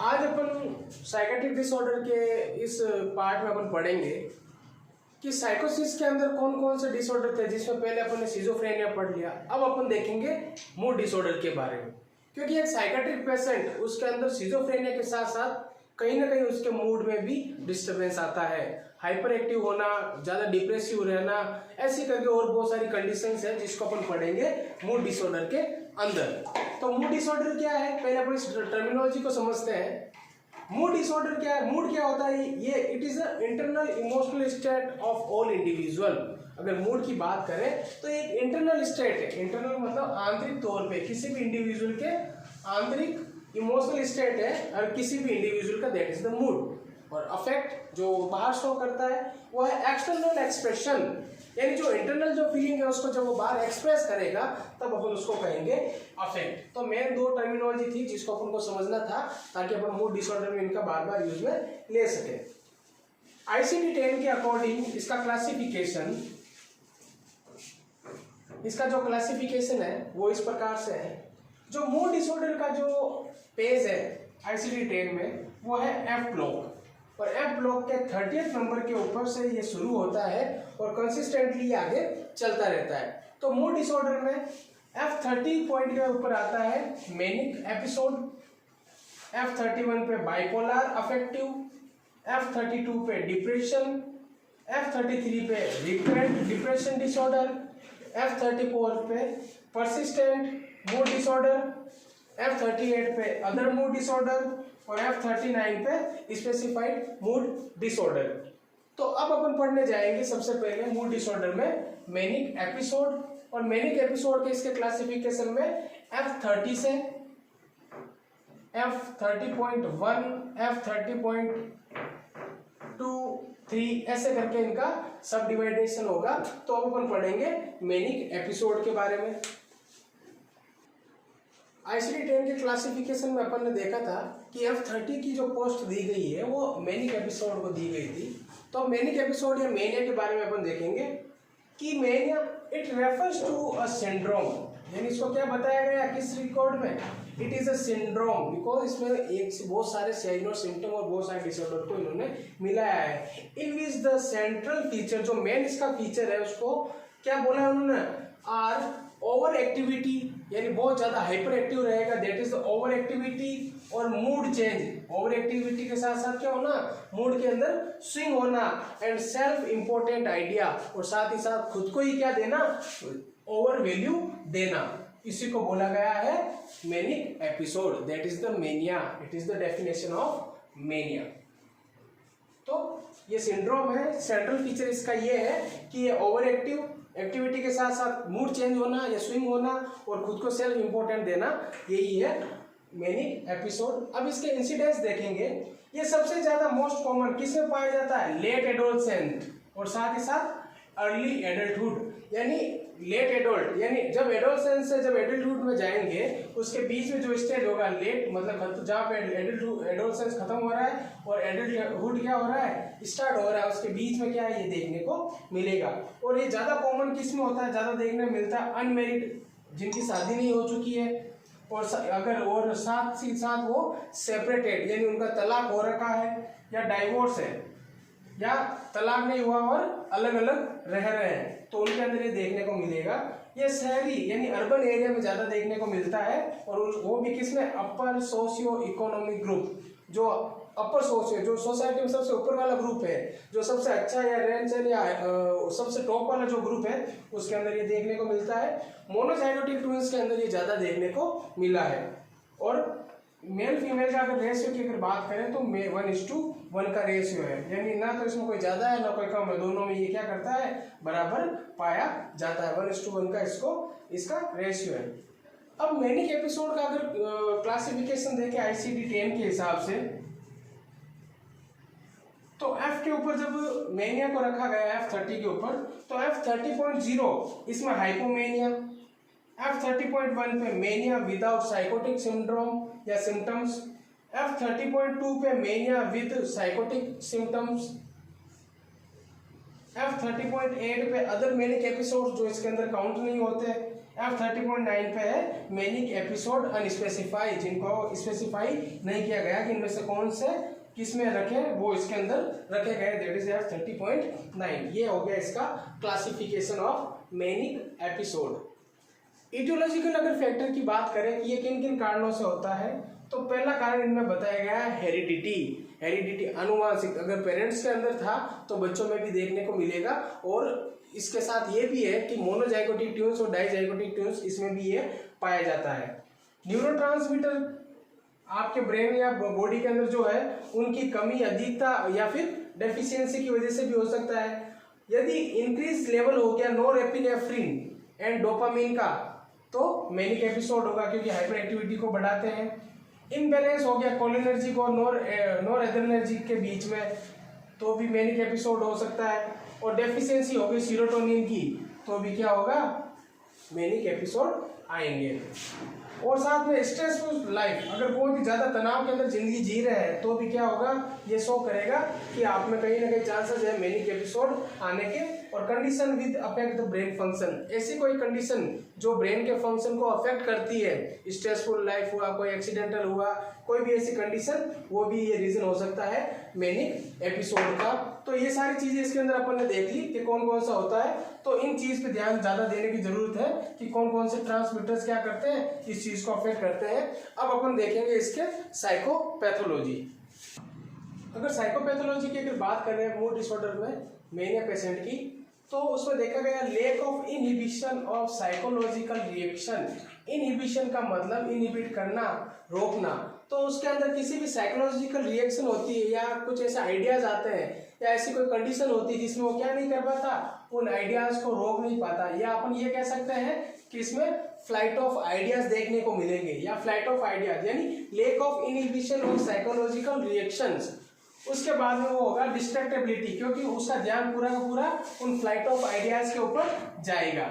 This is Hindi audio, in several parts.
आज अपन साइकेट्रिक डिसऑर्डर के इस पार्ट में अपन पढ़ेंगे कि साइकोसिस के अंदर कौन कौन से डिसऑर्डर थे, जिसमें पहले अपन ने सिजोफ्रेनिया पढ़ लिया। अब अपन देखेंगे मूड डिसऑर्डर के बारे में, क्योंकि एक साइकेट्रिक पेशेंट उसके अंदर सिजोफ्रेनिया के साथ साथ कहीं ना कहीं उसके मूड में भी डिस्टर्बेंस आता है, हाइपर एक्टिव होना, ज़्यादा डिप्रेसिव रहना, ऐसी करके और बहुत सारी कंडीशंस है जिसको अपन पढ़ेंगे मूड डिसऑर्डर के अंदर। तो मूड डिसऑर्डर क्या है, पहले अपन इस टर्मिनोलॉजी को समझते हैं। मूड डिसऑर्डर क्या है, मूड क्या होता है, ये it is a internal emotional state of all individual. अगर मूड की बात करें तो एक इंटरनल स्टेट है, इंटरनल मतलब आंतरिक तौर पे किसी भी इंडिविजुअल के आंतरिक इमोशनल स्टेट है और किसी भी इंडिविजुअल का, दैट इज द मूड। और अफेक्ट जो बाहर शो करता है वो है एक्सटर्नल एक्सप्रेशन, यानी जो इंटरनल जो फीलिंग है उसको जब वो बाहर एक्सप्रेस करेगा तब अपन उसको कहेंगे अफेक्ट। तो मेन दो टर्मिनोलॉजी थी जिसको अपन को समझना था ताकि अपन मूड डिसऑर्डर में इनका बार बार यूज में ले सके। ICD-10 के अकॉर्डिंग इसका क्लासिफिकेशन, इसका जो क्लासिफिकेशन है वो इस प्रकार से है। जो मूड डिसऑर्डर का जो पेज है ICD-10 में वो है F ब्लॉक, और F ब्लॉक के 30th नंबर के ऊपर से ये शुरू होता है और कंसिस्टेंटली आगे चलता रहता है। तो मूड डिसऑर्डर में F30 पॉइंट के ऊपर आता है मैनिक एपिसोड, F31 पे बाइपोलर अफेक्टिव, F32 पे डिप्रेशन, F33 पे रिकरेंट डिप्रेशन डिसऑर्डर, F34 पे परसिस्टेंट मूड डिसऑर्डर, F38 पे अदर मूड डिसऑर्डर और F39 पे स्पेसिफाइड मूड डिसऑर्डर। तो अब अपन पढ़ने जाएंगे सबसे पहले मूड डिसऑर्डर में मैनिक एपिसोड, और मैनिक एपिसोड के इसके क्लासिफिकेशन में F30 से F30.1, F30.2, 3 ऐसे करके इनका सब डिवाइडेशन होगा। तो अब अपन पढ़ेंगे मैनिक एपिसोड के बारे में। ICD-10 के क्लासिफिकेशन में अपन ने देखा था कि F30 की जो पोस्ट दी गई है वो मैनिक एपिसोड को दी गई थी। तो मैनिक एपिसोड या मेनिया के बारे में अपन देखेंगे कि mania it refers to a syndrome, यानी इसको क्या बताया गया किस रिकॉर्ड में, it is a syndrome, because इसमें एक से बहुत सारे साइन और सिम्टम और बहुत सारे डिसऑर्डर को इन्होंने मिलाया है। इन विच द सेंट्रल फीचर, जो मेन इसका फीचर है उसको क्या बोला है उन्होंने, आर ओवर एक्टिविटी, यानी बहुत ज्यादा हाइपर एक्टिव रहेगा, दैट इज ओवर एक्टिविटी, और मूड चेंज, ओवर एक्टिविटी के साथ साथ क्या होना, मूड के अंदर स्विंग होना, एंड सेल्फ इंपॉर्टेंट आइडिया, और साथ ही साथ खुद को ही क्या देना, ओवर वैल्यू देना, इसी को बोला गया है manic episode, that is the mania, it is the definition of mania. तो ये सिंड्रोम है, सेंट्रल फीचर इसका ये है कि ये ओवर एक्टिव एक्टिविटी के साथ साथ मूड चेंज होना या स्विंग होना और खुद को सेल्फ इंपॉर्टेंट देना, यही है मैनिक एपिसोड। अब इसके इंसिडेंस देखेंगे, ये सबसे ज्यादा मोस्ट कॉमन किसमें पाया जाता है, लेट एडोलसेंट और साथ ही साथ अर्ली एडल्टहुड, यानी लेट एडल्ट, यानी जब एडोलसेंस से जब एडल्टहुड में जाएंगे उसके बीच में जो स्टेज होगा लेट, मतलब जहाँ पे एडोलसेंस खत्म हो रहा है और एडल्टहुड क्या हो रहा है, स्टार्ट हो रहा है, उसके बीच में क्या है ये देखने को मिलेगा। और ये ज्यादा कॉमन किस में होता है, ज्यादा देखने में मिलता है अनमेरिड, जिनकी शादी नहीं हो चुकी है, और अगर और साथ ही साथ वो सेपरेटेड, यानी उनका तलाक हो रखा है या डाइवोर्स है या तलाक नहीं हुआ और अलग अलग रह रहे हैं, तो उनके अंदर ये देखने को मिलेगा। ये शहरी यानी अर्बन एरिया में ज्यादा देखने को मिलता है, और वो भी किसमें, अपर सोशियो इकोनॉमिक ग्रुप, जो अपर सोशियो, जो सोसाइटी में सबसे ऊपर वाला ग्रुप है, जो सबसे अच्छा या रेंज या सबसे टॉप वाला जो ग्रुप है उसके अंदर ये देखने को मिलता है। मोनोजाइगोटिक ट्विंस के अंदर ये ज्यादा देखने को मिला है। और मेल फीमेल का अगर रेशियो की अगर बात करें तो 1:1 का रेशियो है, यानी ना तो इसमें कोई ज्यादा है ना कोई कम है, दोनों में ये क्या करता है, बराबर पाया जाता है, 1:1 का इसका रेशियो है। अब मैनिक एपिसोड का अगर क्लासिफिकेशन देखें ICD-10 के हिसाब से, तो F के ऊपर जब मेनिया को रखा गया F30 के ऊपर, तो F30.0 इसमें हाइपोमेनिया, F30.1 पे मेनिया विदाउट साइकोटिक सिंड्रोम या सिम्टम्स, F30.2 पे mania with psychotic symptoms, F30.8 पे अदर मैनिक एपिसोड्स जो इसके अंदर काउंट नहीं होते, F30.9 पे है मैनिक एपिसोड अनस्पेसिफाई, जिनको स्पेसिफाई नहीं किया गया कि इनमें से कौन से किस में रखे, वो इसके अंदर रखे गए, दैट इज F30.9। ये हो गया इसका classification of manic episode. Aetiological अगर फैक्टर की बात करें कि ये किन किन कारणों से होता है, तो पहला कारण इनमें बताया गया है हेरिडिटी, अनुवांशिक। अगर पेरेंट्स के अंदर था तो बच्चों में भी देखने को मिलेगा, और इसके साथ ये भी है कि मोनोजाइगोटिक ट्यून्स और डाइजाइगोटिक ट्यून्स इसमें भी ये पाया जाता है। न्यूरोट्रांसमीटर आपके ब्रेन या बॉडी के अंदर जो है उनकी कमी, अधिकता या फिर डेफिशिएंसी की वजह से भी हो सकता है। यदि इंक्रीज लेवल हो गया नॉरएपिनेफ्रिन एंड डोपामिन का तो मैनिक एपिसोड होगा, क्योंकि हाइपर एक्टिविटी को बढ़ाते हैं। इनबैलेंस हो गया कोलिनर्जिक और नॉरएड्रेनर्जिक के बीच में तो भी मैनिक एपिसोड हो सकता है। और डेफिशिएंसी हो गई सीरोटोनिन की तो भी क्या होगा, मैनिक एपिसोड आएंगे। और साथ में स्ट्रेसफुल लाइफ, अगर बहुत ही ज्यादा तनाव के अंदर जिंदगी जी रहे हैं तो भी क्या होगा, ये शो करेगा कि आप में कहीं ना कहीं चांसेस है मैनिक एपिसोड आने के। और condition with affect the brain function, ऐसी कोई कंडीशन जो ब्रेन के फंक्शन को अफेक्ट करती है, स्ट्रेसफुल लाइफ हुआ, कोई एक्सीडेंटल हुआ, कोई भी ऐसी कंडीशन, वो भी ये रीजन हो सकता है मैनिक एपिसोड का। तो ये सारी चीजें इसके अंदर अपन ने देख ली कि कौन कौन सा होता है। तो इन चीज पे ध्यान ज्यादा देने की जरूरत है कि कौन कौन से ट्रांसमीटर्स क्या करते हैं, इस चीज को अफेक्ट करते हैं। अब अपन देखेंगे इसके साइकोपैथोलॉजी। अगर साइकोपैथोलॉजी की अगर बात कर रहे हैं मूड डिसऑर्डर में मेनिया पेशेंट की, तो उसमें देखा गया lake of inhibition of psychological reaction. Inhibition का मतलब इनहिबिट करना, रोकना। तो उसके अंदर किसी भी साइकोलॉजिकल रिएक्शन होती है या कुछ ऐसे आइडियाज आते हैं या ऐसी कोई कंडीशन होती है जिसमें वो क्या नहीं कर पाता, उन आइडियाज को रोक नहीं पाता, या अपन ये कह सकते हैं कि इसमें फ्लाइट ऑफ आइडियाज देखने को मिलेंगे, या फ्लाइट ऑफ आइडियाज यानी lake of inhibition of psychological reactions. उसके बाद में वो होगा डिस्ट्रैक्टेबिलिटी, क्योंकि उसका ध्यान पूरा का पूरा उन फ्लाइट ऑफ आइडियाज के ऊपर जाएगा।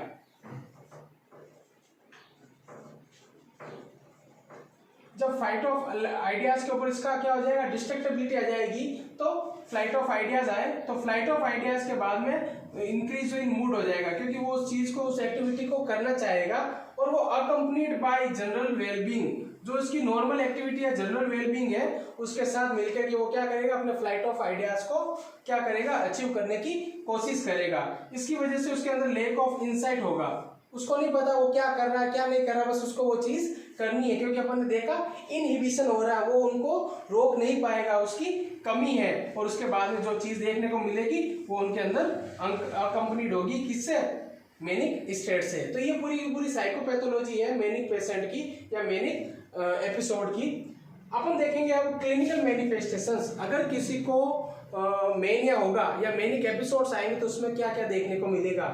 जब फ्लाइट ऑफ आइडियाज के ऊपर इसका क्या हो जाएगा, डिस्ट्रैक्टेबिलिटी आ जाएगी, तो फ्लाइट ऑफ आइडियाज आए तो फ्लाइट ऑफ आइडियाज के बाद में इंक्रीज इन मूड हो जाएगा, क्योंकि वो उस चीज को, उस एक्टिविटी को करना चाहेगा। और वो अकम्पनीड बाय जनरल वेलबींग, जो इसकी नॉर्मल एक्टिविटी या जनरल वेलबींग है उसके साथ मिलकर के वो क्या करेगा, अपने फ्लाइट ऑफ आइडियाज को क्या करेगा, अचीव करने की कोशिश करेगा। इसकी वजह से उसके अंदर लेक ऑफ इंसाइट होगा, उसको नहीं पता वो क्या कर रहा है क्या नहीं कर रहा, बस उसको वो चीज करनी है, क्योंकि अपन ने देखा इनहिबिशन हो रहा है, वो उनको रोक नहीं पाएगा, उसकी कमी है। और उसके बाद में जो चीज देखने को मिलेगी वो उनके अंदर अकम्पनीड होगी, किससे, मैनिक स्टेट से। तो ये पूरी साइकोपैथोलॉजी है मैनिक पेशेंट की या मैनिक एपिसोड की। अपन देखेंगे अब क्लिनिकल मैनिफेस्टेशंस। अगर किसी को मेनिया होगा या मैनिक एपिसोड्स आएंगे तो उसमें क्या क्या देखने को मिलेगा।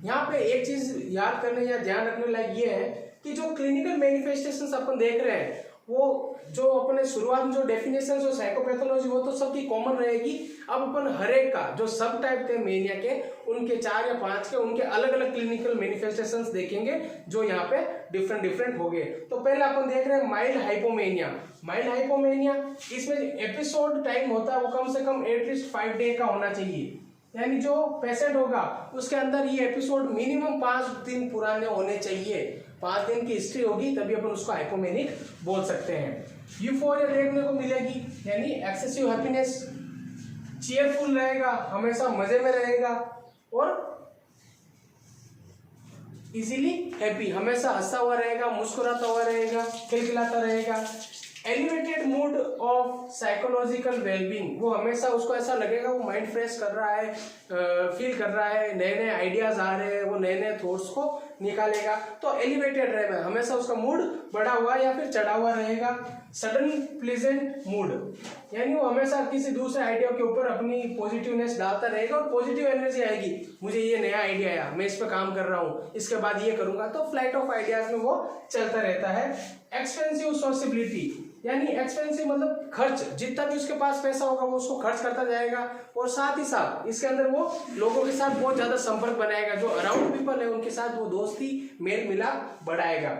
यहाँ पे एक चीज याद करने या ध्यान रखने लायक ये है कि जो क्लिनिकल मैनिफेस्टेशंस अपन देख रहे हैं वो जो अपने शुरुआत में जो डेफिनेशन जो साइकोपैथोलॉजी वो तो सबकी कॉमन रहेगी। अब अपन हर एक का जो सब टाइप थे मेनिया के, उनके 4 या 5 के उनके अलग अलग क्लिनिकल मैनिफेस्टेशंस देखेंगे जो यहाँ पे डिफरेंट हो गए। तो पहले अपन देख रहे हैं माइल्ड हाइपोमेनिया। माइल्ड हाइपोमेनिया, इसमें एपिसोड टाइम होता है वो कम से कम एटलीस्ट 5 डे का होना चाहिए, यानी जो पेशेंट होगा उसके अंदर ये एपिसोड मिनिमम 5 दिन पुराने होने चाहिए। 5 दिन की हिस्ट्री होगी तभी अपन उसको हाइपोमेनिक बोल सकते हैं। यूफोरिया देखने को मिलेगी, यानी एक्सेसिव हैप्पीनेस, चीयरफुल रहेगा, हमेशा मजे में रहेगा और इजीली हैप्पी, हमेशा हंसा हुआ रहेगा, मुस्कुराता हुआ रहेगा, खिलखिलाता रहेगा। Elevated mood off psychological wellbeing, वो हमेशा उसको ऐसा लगेगा वो माइंड फ्रेश कर रहा है, फील कर रहा है, नए नए आइडियाज आ रहे हैं, वो नए नए थॉट्स को निकालेगा। तो एलिवेटेड रहेगा, हमेशा उसका मूड बढ़ा हुआ या फिर चढ़ा हुआ रहेगा। सडन प्लेजेंट मूड, यानी वो हमेशा किसी दूसरे आइडिया के ऊपर अपनी पॉजिटिवनेस डालता रहेगा और पॉजिटिव एनर्जी आएगी, मुझे ये नया आइडिया आया, मैं इस पर काम कर रहा हूँ, इसके बाद ये करूंगा। तो फ्लाइट ऑफ आइडियाज में वो चलता रहता है। एक्सपेंसिव सोशेबिलिटी, यानी एक्सपेंसिव मतलब खर्च, जितना भी उसके पास पैसा होगा वो उसको खर्च करता जाएगा और साथ ही साथ इसके अंदर वो लोगों के साथ बहुत ज्यादा संपर्क बनाएगा, जो अराउंड पीपल है उनके साथ वो दोस्ती मेल मिलाप बढ़ाएगा।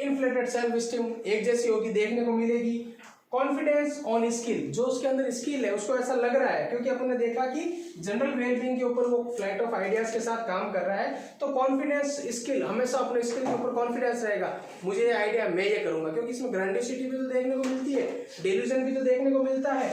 इन्फ्लेटेड सेल्फ स्टीम एक जैसी होगी, देखने को मिलेगी। कॉन्फिडेंस ऑन स्किल, जो उसके अंदर स्किल है उसको ऐसा लग रहा है, क्योंकि अपन ने देखा कि जनरल वेलबींग के ऊपर वो फ्लाइट ऑफ आइडियाज के साथ काम कर रहा है, तो कॉन्फिडेंस स्किल, हमेशा अपने स्किल के ऊपर कॉन्फिडेंस रहेगा, मुझे ये आइडिया मैं ये करूंगा, क्योंकि इसमें ग्रैंडियोसिटी भी तो देखने को मिलती है, डेल्यूजन भी तो देखने को मिलता है,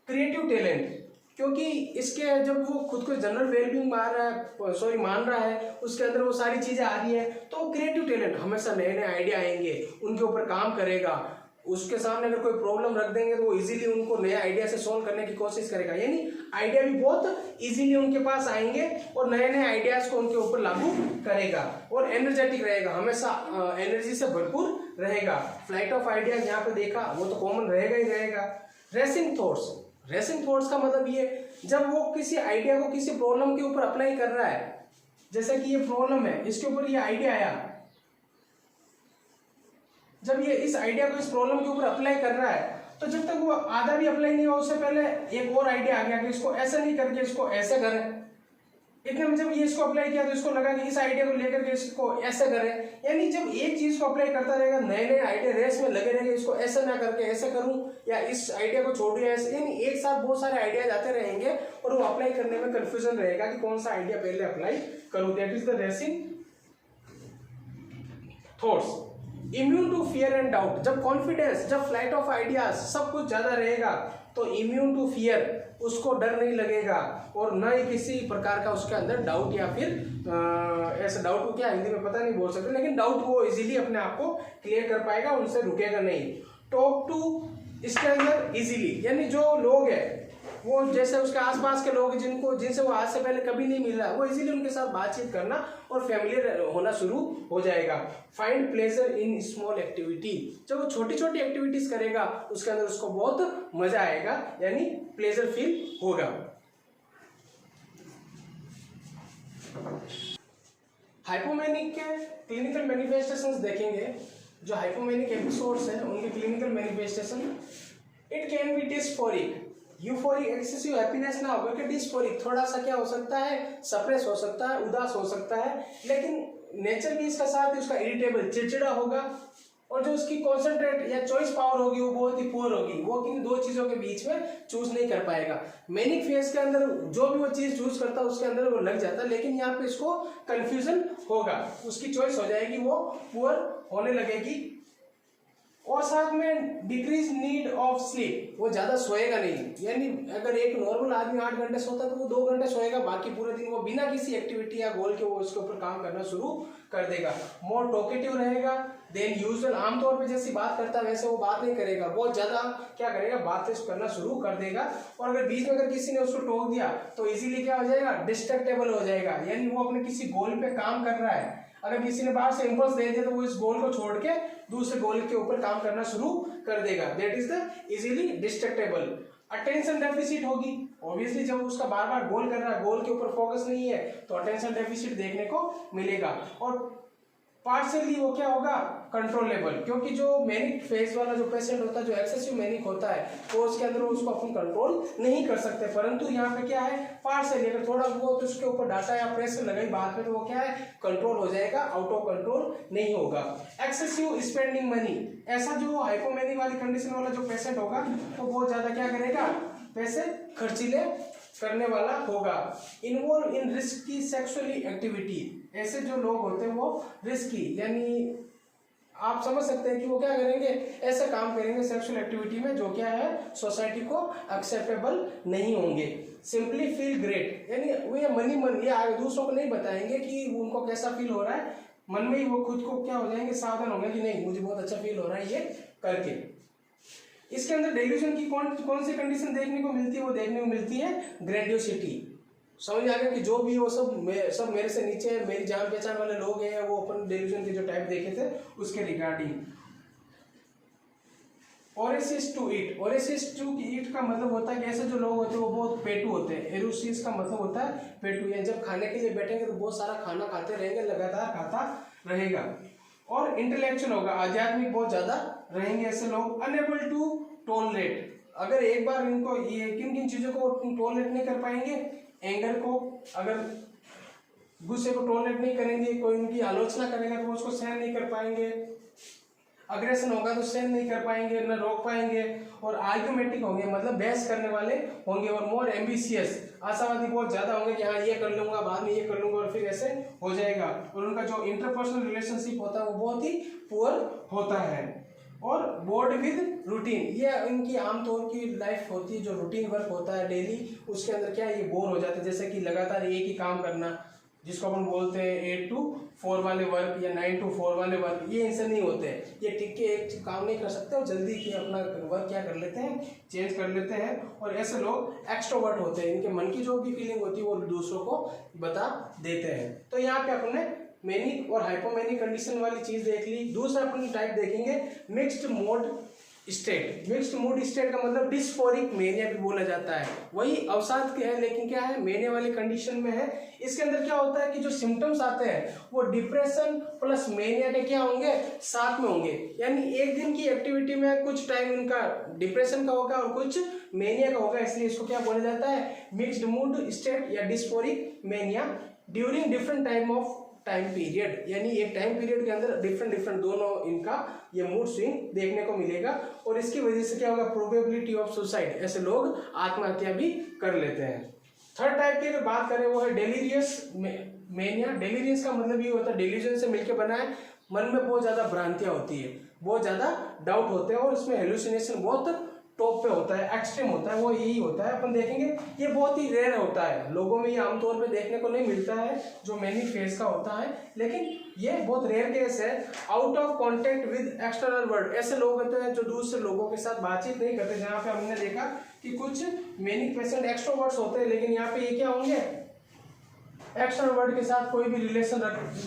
क्रिएटिव टैलेंट, क्योंकि इसके जब वो खुद को जनरल वेलबींग मान रहा है, उसके अंदर वो सारी चीजें आ रही है, तो क्रिएटिव टैलेंट, हमेशा नए नए आइडिया आएंगे, उनके ऊपर काम करेगा, उसके सामने अगर कोई प्रॉब्लम रख देंगे तो वो इजीली उनको नए आइडिया से सॉल्व करने की कोशिश करेगा, यानी आइडिया भी बहुत इजीली उनके पास आएंगे और नए नए आइडियाज को उनके ऊपर लागू करेगा, और एनर्जेटिक रहेगा, हमेशा एनर्जी से भरपूर रहेगा। फ्लाइट ऑफ आइडियाज यहाँ पे देखा वो तो कॉमन रहेगा ही रहेगा। रेसिंग थॉट्स, रेसिंग थॉट्स का मतलब ये, जब वो किसी आइडिया को किसी प्रॉब्लम के ऊपर अप्लाई कर रहा है, जैसे कि ये प्रॉब्लम है, इसके ऊपर ये आइडिया आया, जब ये इस आइडिया को इस प्रॉब्लम के ऊपर अप्लाई कर रहा है, तो जब तक वो आधा भी अप्लाई नहीं हुआ उससे पहले एक और आइडिया आ गया कि इसको ऐसा नहीं करके इसको ऐसे करें, इतने में जब ये इसको अप्लाई किया तो इसको लगा कि इस आइडिया को लेकर के इसको ऐसे करें, यानी जब एक चीज को अप्लाई करता रहेगा, नए नए आइडिया रेस में लगे रहेंगे, इसको ऐसे ना करके ऐसे करूं या इस आइडिया को छोड़ दिया ऐसे, यानी एक साथ बहुत सारे आइडियाज आते रहेंगे और वो अप्लाई करने में कंफ्यूजन रहेगा कि कौन सा आइडिया पहले अप्लाई करूं। That is the racing thoughts. Immune to fear and doubt, जब कॉन्फिडेंस, जब फ्लाइट ऑफ आइडियाज सब कुछ ज्यादा रहेगा तो इम्यून टू फियर, उसको डर नहीं लगेगा और न ही किसी प्रकार का उसके अंदर डाउट या फिर ऐसा डाउट को क्या हिंदी में पता नहीं बोल सकते, लेकिन डाउट वो इजीली अपने आप को क्लियर कर पाएगा, उनसे रुकेगा नहीं। टॉक टू, इसके अंदर इजीली, यानी जो लोग हैं वो जैसे उसके आसपास के लोग जिनसे वो आज से पहले कभी नहीं मिल रहा, वो इजीली उनके साथ बातचीत करना और फैमिलियर होना शुरू हो जाएगा। Find pleasure in small activity, जब वो छोटी छोटी एक्टिविटीज करेगा उसके अंदर उसको बहुत मजा आएगा, यानी प्लेजर फील होगा। हाइपोमेनिक के क्लिनिकल मैनिफेस्टेशंस देखेंगे, जो हाइपोमेनिक एपिसोड्स हैं उनके clinical manifestation, it can be dysphoric, euphoric excessive happiness ना होगा कि डिस्फोरिक, थोड़ा सा क्या हो सकता है, सप्रेस हो सकता है, उदास हो सकता है, लेकिन नेचर भी इसका साथ है, उसका इरिटेबल, चिड़चिड़ा होगा, और जो उसकी कॉन्सेंट्रेट या चॉइस पावर होगी वो बहुत ही पुअर होगी, वो किन दो चीजों के बीच में चूज नहीं कर पाएगा। मैनिक फेज के अंदर जो भी वो चीज चूज करता है उसके अंदर वो लग जाता है, लेकिन यहाँ पे इसको कंफ्यूजन होगा, उसकी चॉइस हो जाएगी, वो पुअर होने लगेगी, और साथ में डिक्रीज नीड ऑफ स्लीप, वो ज्यादा सोएगा नहीं, यानी अगर एक नॉर्मल आदमी 8 घंटे सोता है तो वो 2 घंटे सोएगा, बाकी पूरे दिन वो बिना किसी एक्टिविटी या गोल के वो उसके ऊपर काम करना शुरू कर देगा। मोर टॉकेटिव रहेगा देन यूजुअल, आमतौर पे जैसी बात करता है वैसे वो बात नहीं करेगा, बहुत ज्यादा क्या करेगा, बातें करना शुरू कर देगा, और अगर बीच में अगर किसी ने उसको टोक दिया तो इजीली क्या हो जाएगा, डिस्ट्रैक्टेबल हो जाएगा, यानी वो अपने किसी गोल पे काम कर रहा है, अगर किसी ने बाहर से इंपल्स दे दिया तो वो इस गोल को छोड़ के दूसरे गोल के ऊपर काम करना शुरू कर देगा, that is the easily distractible. Attention deficit होगी, ऑब्वियसली जब उसका बार बार गोल कर रहा है, गोल के ऊपर फोकस नहीं है तो अटेंशन डेफिसिट देखने को मिलेगा। और पार्शियली वो क्या होगा, कंट्रोलेबल, क्योंकि जो मैनिक फेज वाला जो पेशेंट होता है, जो एक्सेसिव मैनिक होता है, तो उसके अंदर उसको अपन कंट्रोल नहीं कर सकते, परंतु यहाँ पे क्या है, पार्शियली अगर थोड़ा बहुत उसके ऊपर डाटा या प्रेशर लगाई बात में तो वो क्या है, कंट्रोल हो जाएगा, आउट ऑफ कंट्रोल नहीं होगा। एक्सेसिव स्पेंडिंग मनी, ऐसा जो हाइपोमेनिक वाली कंडीशन वाला जो पेशेंट होगा वो बहुत ज्यादा क्या करेगा, पैसे खर्चीले करने वाला होगा। Involve in risky sexually activity, ऐसे जो लोग होते हैं वो रिस्की, यानी आप समझ सकते हैं कि वो क्या करेंगे, ऐसे काम करेंगे सेक्सुअल एक्टिविटी में जो क्या है सोसाइटी को एक्सेप्टेबल नहीं होंगे। सिंपली फील ग्रेट, यानी वो ये मन ये आगे दूसरों को नहीं बताएंगे कि उनको कैसा फील हो रहा है, मन में ही वो खुद को क्या हो जाएंगे, सावधान होंगे कि नहीं मुझे बहुत अच्छा फील हो रहा है ये करके। इसके अंदर डेल्यूजन की कौन सी कंडीशन देखने को मिलती है, वो देखने को मिलती है ग्रेडियोसिटी। समझ आ गया कि जो भी वो सब मेरे से नीचे मेरी जान पहचान वाले लोग हैं, वो अपन डेल्यूजन के जो टाइप देखे थे उसके रिगार्डिंग। ओरेसिस टू ईट, ओरेसिस टू ईट का मतलब होता है कि ऐसे जो लोग होते हैं वो बहुत पेटू होते हैं। एरोसिस का मतलब होता है पेटू, यानी जब खाने के लिए बैठेंगे तो बहुत सारा खाना खाते रहेंगे, लगातार खाता रहेगा। और इंटेलेक्चुअल होगा, आध्यात्मिक बहुत ज्यादा रहेंगे ऐसे लोग। अनएबल टू टॉलरेट, अगर एक बार इनको ये किन किन चीजों को टॉलरेट नहीं कर पाएंगे, एंगर को, अगर गुस्से को टॉलरेट नहीं करेंगे, कोई उनकी आलोचना करेगा तो वो उसको सहन नहीं कर पाएंगे। अग्रेशन होगा तो सहन नहीं कर पाएंगे, न रोक पाएंगे, और आर्ग्यूमेंटिक होंगे मतलब बहस करने वाले होंगे, और मोर एम्बिशियस आशावादी बहुत ज्यादा होंगे कि हाँ ये कर लूंगा, बाद में ये कर लूंगा, और फिर ऐसे हो जाएगा। और उनका जो इंटरपर्सनल रिलेशनशिप होता है वो बहुत ही पुअर होता है। और बोर्ड विद रूटीन, ये इनकी आमतौर की लाइफ होती है, जो रूटीन वर्क होता है डेली, उसके अंदर क्या ये बोर हो जाते हैं, जैसे कि लगातार एक ही काम करना, जिसको अपन बोलते हैं 8 to 4 वाले वर्क या 9 to 4 वाले वर्क, ये इनसे नहीं होते हैं। ये टिक के एक काम नहीं कर सकते और जल्दी की अपना वर्क क्या कर लेते हैं, चेंज कर लेते हैं। और ऐसे लोग एक्सट्रोवर्ट होते हैं, इनके मन की जो भी फीलिंग होती है वो दूसरों को बता देते हैं। तो यहाँ पे अपने मैनिक और हाइपोमैनिक कंडीशन वाली चीज देख ली। दूसरा अपन टाइप देखेंगे mixed mode state. Mixed mood state का मतलब डिस्फोरिक मेनिया भी बोला जाता है, वही अवसाद के है लेकिन क्या है मेनिया वाली कंडीशन में है। इसके अंदर क्या होता है कि जो सिम्टम्स आते हैं वो डिप्रेशन प्लस मेनिया के क्या होंगे, साथ में होंगे। यानी एक दिन की एक्टिविटी में कुछ टाइम इनका डिप्रेशन का होगा और कुछ मेनिया का होगा, इसलिए इसको क्या बोला जाता है, मिक्स्ड मूड स्टेट या dysphoric mania during different time period. यानी एक टाइम पीरियड के अंदर डिफरेंट दोनों इनका ये मूड स्विंग देखने को मिलेगा, और इसकी वजह से क्या होगा, प्रोबेबिलिटी ऑफ सुसाइड, ऐसे लोग आत्महत्या भी कर लेते हैं। थर्ड टाइप की अगर बात करें वो है डेलीरियस मेनिया। डेलीरियस का मतलब ये होता है डेल्यूजन से मिलकर बना है, मन में बहुत ज्यादा भ्रांतियां होती है, बहुत ज्यादा डाउट होते हैं, और इसमें हेलुसिनेशन बहुत टॉप पे होता है, एक्सट्रीम होता है, वो यही होता है। अपन देखेंगे ये बहुत ही रेयर होता है, लोगों में ये आमतौर पे देखने को नहीं मिलता है जो मैनिक फेज का होता है, लेकिन ये बहुत रेयर केस है। Out of contact with external world, ऐसे लोग होते हैं जो दूसरे लोगों के साथ बातचीत नहीं करते। जहाँ पे हमने देखा कि कुछ मैनिक पेशेंट एक्सट्रोवर्ट्स होते हैं, लेकिन यहाँ पे ये क्या होंगे, एक्सटर्नल वर्ल्ड के साथ कोई भी रिलेशन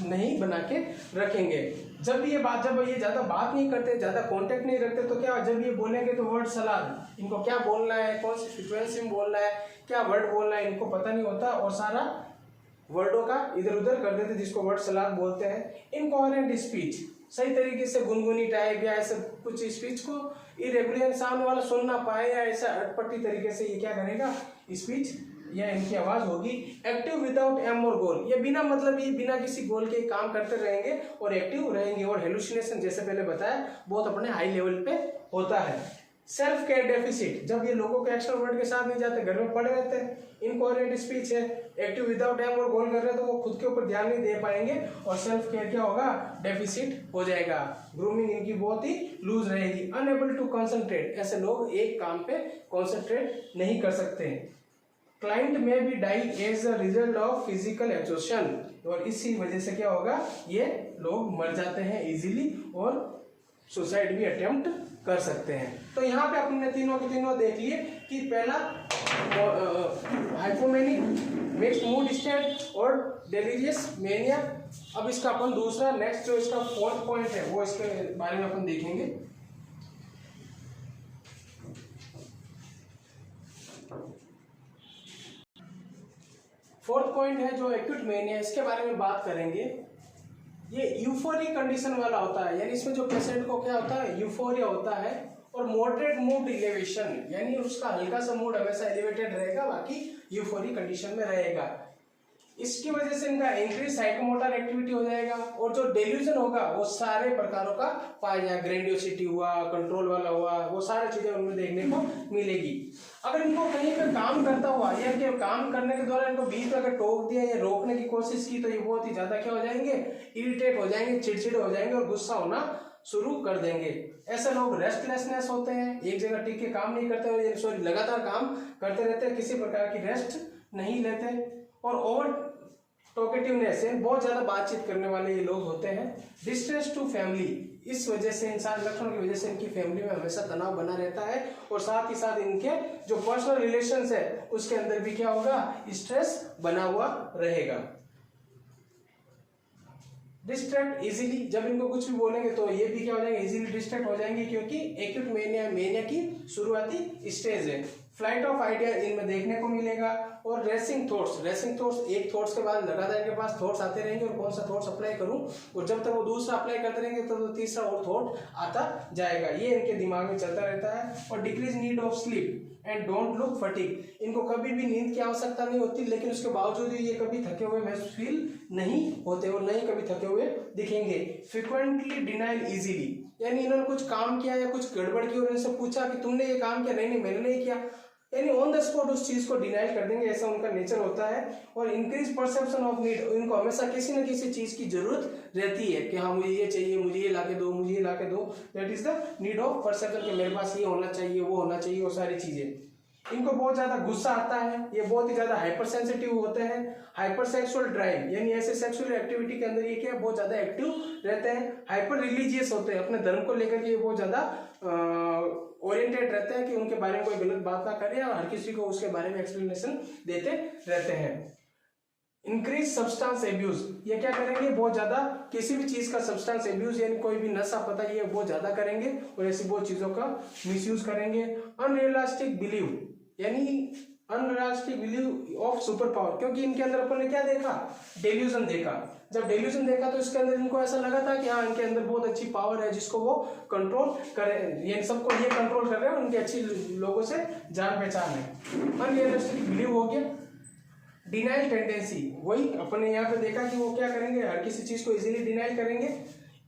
नहीं बना के रखेंगे। जब ये ज्यादा बात नहीं करते, ज्यादा कांटेक्ट नहीं रखते, तो क्या जब ये बोलेंगे तो वर्ड सलाद, इनको क्या बोलना है, कौन सी फ्रीक्वेंसी में बोलना है, क्या वर्ड बोलना है, इनको पता नहीं होता, और सारा वर्डों का इधर उधर कर देते, जिसको वर्ड सलाद बोलते हैं। इनकोहेरेंट स्पीच, सही तरीके से गुनगुनी टाइप या ऐसे कुछ स्पीच को इरेगुलर सामने वाला सुन ना पाए, या ऐसा अटपटी तरीके से ये क्या करेगा, स्पीच या इनकी आवाज होगी। एक्टिव विदाउट एम और गोल, ये बिना मतलब ये बिना किसी गोल के काम करते रहेंगे और एक्टिव रहेंगे। और हेलुसिनेशन जैसे पहले बताया बहुत अपने हाई लेवल पे होता है। सेल्फ केयर डेफिसिट, जब ये लोगों के एक्सटर्नल वर्ल्ड के साथ नहीं जाते, घर में पड़े रहते हैं। इनकोहेरेंट स्पीच है, एक्टिव विदाउट एम और गोल कर रहे हैं तो वो खुद के ऊपर ध्यान नहीं दे पाएंगे, और सेल्फ केयर क्या होगा, डेफिसिट हो जाएगा। ग्रूमिंग इनकी बहुत ही लूज रहेगी। अनएबल टू कंसंट्रेट, ऐसे लोग एक काम पे कॉन्सेंट्रेट नहीं कर सकते। क्लाइंट में भी die as a result of physical exhaustion, और इसी वजह से क्या होगा, ये लोग मर जाते हैं इजीली और सुसाइड भी अटेम्प्ट कर सकते हैं। तो यहाँ पे अपने तीनों के तीनों देख लिए कि पहला हाइपोमेनिक, मिक्स्ड मूड स्टेट और डेलीरियस मेनिया। अब इसका अपन दूसरा नेक्स्ट जो इसका फोर्थ पॉइंट है वो इसके बारे में अपन देखेंगे। फोर्थ पॉइंट है जो एक्यूट मेनिया, इसके बारे में बात करेंगे। ये यूफोरिक कंडीशन वाला होता है, यानी इसमें जो पेशेंट को क्या होता है, यूफोरिया होता है, और मॉडरेट मूड इलेवेशन, यानी उसका हल्का सा मूड हमेशा एलिवेटेड रहेगा, बाकी यूफोरिक कंडीशन में रहेगा। इसकी वजह से इनका इंक्रीज साइकोमोटर एक्टिविटी हो जाएगा, और जो डेल्यूजन होगा वो सारे प्रकारों का पाया जाएगा, ग्रेंडियोसिटी हुआ, कंट्रोल वाला हुआ, वो सारी चीजें उनमें देखने को मिलेगी। अगर इनको कहीं पे काम करता हुआ या इनके काम करने के द्वारा इनको बीच में अगर टोक दिया या रोकने की कोशिश की, तो ये बहुत ही ज्यादा क्या हो जाएंगे, इरिटेट हो जाएंगे, चिड़चिड़े हो जाएंगे और गुस्सा होना शुरू कर देंगे। ऐसे लोग रेस्टलेसनेस होते हैं, एक जगह टिक के काम नहीं करते, सॉरी लगातार काम करते रहते हैं, किसी प्रकार की रेस्ट नहीं लेते। और ओवर टॉकेटिवनेस है, बहुत ज्यादा बातचीत करने वाले ये लोग होते हैं। डिस्ट्रेस टू फैमिली, इस वजह से इंसान लक्षणों की वजह से इनकी फैमिली में हमेशा तनाव बना रहता है, और साथ ही साथ इनके जो पर्सनल रिलेशंस है उसके अंदर भी क्या होगा, स्ट्रेस बना हुआ रहेगा। डिस्ट्रैक्ट इजीली, जब इनको कुछ भी बोलेंगे तो ये भी क्या हो जाएंगे, इजीली डिस्ट्रैक्ट हो जाएंगे, क्योंकि एक्यूट मेनिया की शुरुआती स्टेज है। फ्लाइट ऑफ आइडिया इनमें देखने को मिलेगा, और रेसिंग थॉट्स एक थॉट्स के बाद लगातार इनके पास थॉट्स आते रहेंगे, और कौन सा थॉट्स अप्लाई करूं, और जब तक वो दूसरा अप्लाई करते रहेंगे तो तीसरा और थॉट आता जाएगा, ये इनके दिमाग में चलता रहता है। और decrease need of sleep and don't look fatigue, इनको कभी भी नींद की आवश्यकता नहीं होती, लेकिन उसके बावजूद ये कभी थके हुए महसूस फील नहीं होते और नहीं कभी थके हुए दिखेंगे। फ्रिक्वेंटली डिनाइल इजीली, यानी इन्होंने कुछ काम किया या कुछ गड़बड़ की और इनसे पूछा कि तुमने ये काम किया, नहीं मैंने नहीं किया, यानी ऑन द स्पॉट उस चीज को डिनाई कर देंगे, ऐसा उनका नेचर होता है। और इंक्रीज परसेप्शन ऑफ नीड, इनको हमेशा किसी न किसी चीज की जरूरत रहती है कि हाँ मुझे ये चाहिए, मुझे ये लाके दो, मुझे ये लाके दो, that is the need of perception, कि मेरे पास ये होना चाहिए, वो होना चाहिए, वो सारी चीजें। इनको बहुत ज्यादा गुस्सा आता है, ये बहुत ही ज्यादा हाइपर सेंसिटिव होते हैं। हाइपर सेक्सुअल ड्राइव, यानी ऐसे सेक्सुअल एक्टिविटी के अंदर ये क्या बहुत ज्यादा एक्टिव रहते हैं। हाइपर रिलीजियस होते हैं, अपने धर्म को लेकर के ये बहुत ज्यादा ओरिएंटेड रहते हैं कि उनके बारे में कोई गलत बात ना करे और हर किसी को उसके बारे में एक्सप्लेनेशन देते रहते हैं। इंक्रीज सब्सटेंस एब्यूज, ये क्या करेंगे, बहुत ज्यादा किसी भी चीज का सब्सटेंस एब्यूज यानी कोई भी नशा पता ये बहुत ज्यादा करेंगे और ऐसी बहुत चीजों का मिसयूज करेंगे। अनरियलिस्टिक बिलीव, यानी unrealistic believe of super power, क्योंकि इनके अंदर अपन ने क्या देखा, डेल्यूजन देखा। जब डेल्यूजन देखा तो इसके अंदर इनको ऐसा लगा था कि हाँ इनके अंदर बहुत अच्छी पावर है जिसको वो कंट्रोल करें, ये सबको ये कंट्रोल कर रहे हैं, उनके अच्छी लोगों से जान पहचान है। अनरियलिस्टिक बिलीव हो गया। डिनाइल टेंडेंसी, वही अपन ने यहाँ पे देखा कि वो क्या करेंगे, हर किसी चीज को इजीली डिनाइल करेंगे।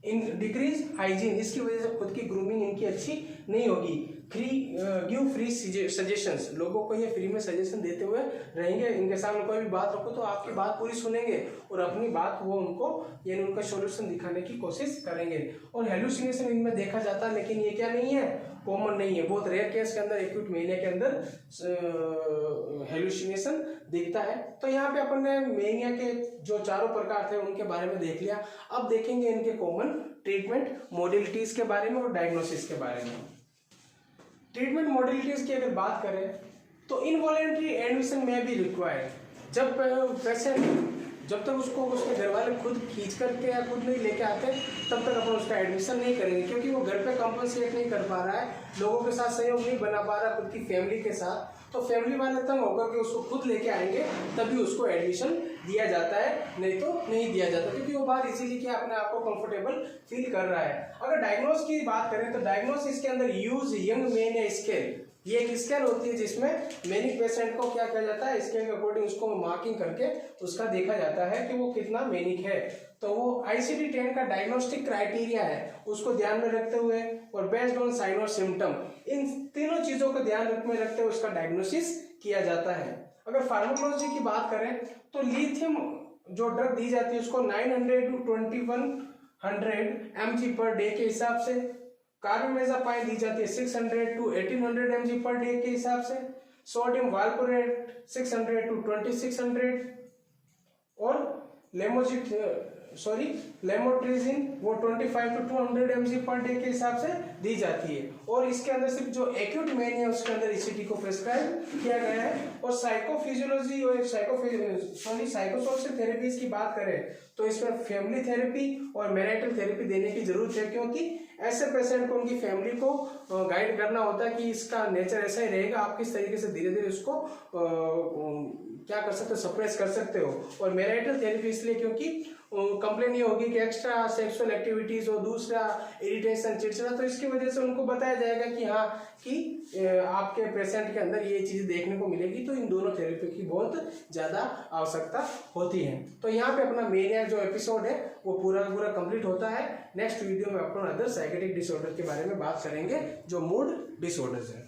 इन डिक्रीज हाइजीन, इसकी वजह से खुद की ग्रूमिंग इनकी अच्छी नहीं होगी। गिव फ्री सजेशंस, लोगों को ये फ्री में सजेशन देते हुए रहेंगे, इनके सामने कोई भी बात रखो तो आपकी बात पूरी सुनेंगे और अपनी बात वो उनको यानी उनका सॉल्यूशन दिखाने की कोशिश करेंगे। और हेलुसिनेशन इनमें देखा जाता है, लेकिन ये क्या नहीं है, कॉमन नहीं है। बहुत रेयर केस के अंदर एक्यूट मेनिया के अंदर हेलुसिनेशन दिखता है। तो यहाँ पे अपन ने मेनिया के जो चारों प्रकार थे उनके बारे में देख लिया। अब देखेंगे इनके कॉमन ट्रीटमेंट मोडेलिटीज के बारे में और डायग्नोसिस के बारे में। ट्रीटमेंट मोडेलिटीज की अगर बात करें तो इनवॉलेंट्री एडमिशन में भी रिक्वायर्ड, जब पेशेंट जब तक उसको उसके घर वाले खुद खींच करके या खुद नहीं लेके आते तब तक अपन उसका एडमिशन नहीं करेंगे, क्योंकि वो घर पे कंपनसेट नहीं कर पा रहा है, लोगों के साथ सहयोग नहीं बना पा रहा खुद की फैमिली के साथ, तो फैमिली वाले तंग होकर के उसको खुद लेके आएंगे तभी उसको एडमिशन दिया जाता है, नहीं तो नहीं दिया जाता, क्योंकि वो बाहर इसीलिए क्या अपने आप को कंफर्टेबल फील कर रहा है। अगर डायग्नोस की बात करें तो डायग्नोसिस के अंदर यूज यंग मेनिया स्केल, ये एक स्केल होती है जिसमें मेनिक पेशेंट को क्या किया जाता है, स्केल के अकॉर्डिंग उसको मार्किंग करके उसका देखा जाता है कि वो कितना मेनिक है। तो वो ICD-10 का डायग्नोस्टिक क्राइटेरिया है, उसको ध्यान में रखते हुए और बेस्ड ऑन साइन और सिम्टम, इन तीनों चीजों को ध्यान में रखते हुए उसका डायग्नोसिस किया जाता है। अगर फार्माकोलॉजी की बात करें तो लिथियम जो ड्रग दी जाती है उसको 900 to 2100 mg पर डे के हिसाब से, कार्बामेज़ापाइन दी जाती है 600 to 1800 mg पर डे के हिसाब से, सोडियम वाल्पोरेट 600 to 2600 और लेमोट्रिजिन वो 25 to 200 mg पर डे के हिसाब से दी जाती है। और इसके अंदर सिर्फ जो एक्यूट मेनिया है उसके अंदर ECT को प्रिस्क्राइब किया गया है। और साइकोफिजियोलॉजी और साइकोसोशल थेरेपीज की बात करें तो इसमें फैमिली थेरेपी और मैरिटल थेरेपी देने की जरूरत है, क्योंकि ऐसे पेशेंट को उनकी फैमिली को गाइड करना होता है कि इसका नेचर ऐसा ही रहेगा, आप किस तरीके से धीरे धीरे उसको क्या कर सकते हो, सप्रेस कर सकते हो। और मैरिटल थेरेपी इसलिए क्योंकि कंप्लेन ये होगी कि एक्स्ट्रा सेक्सुअल एक्टिविटीज और दूसरा इरिटेशन, चिड़चिड़ा, तो इसकी वजह से उनको बताया जाएगा कि हाँ कि आपके पेशेंट के अंदर ये चीज देखने को मिलेगी, तो इन दोनों थेरेपी की बहुत ज्यादा आवश्यकता होती है। तो यहाँ पे अपना मेनिया जो एपिसोड है वो पूरा कंप्लीट होता है। नेक्स्ट वीडियो में अपन अदर साइकेट्रिक डिसऑर्डर के बारे में बात करेंगे जो मूड डिसऑर्डर्स है।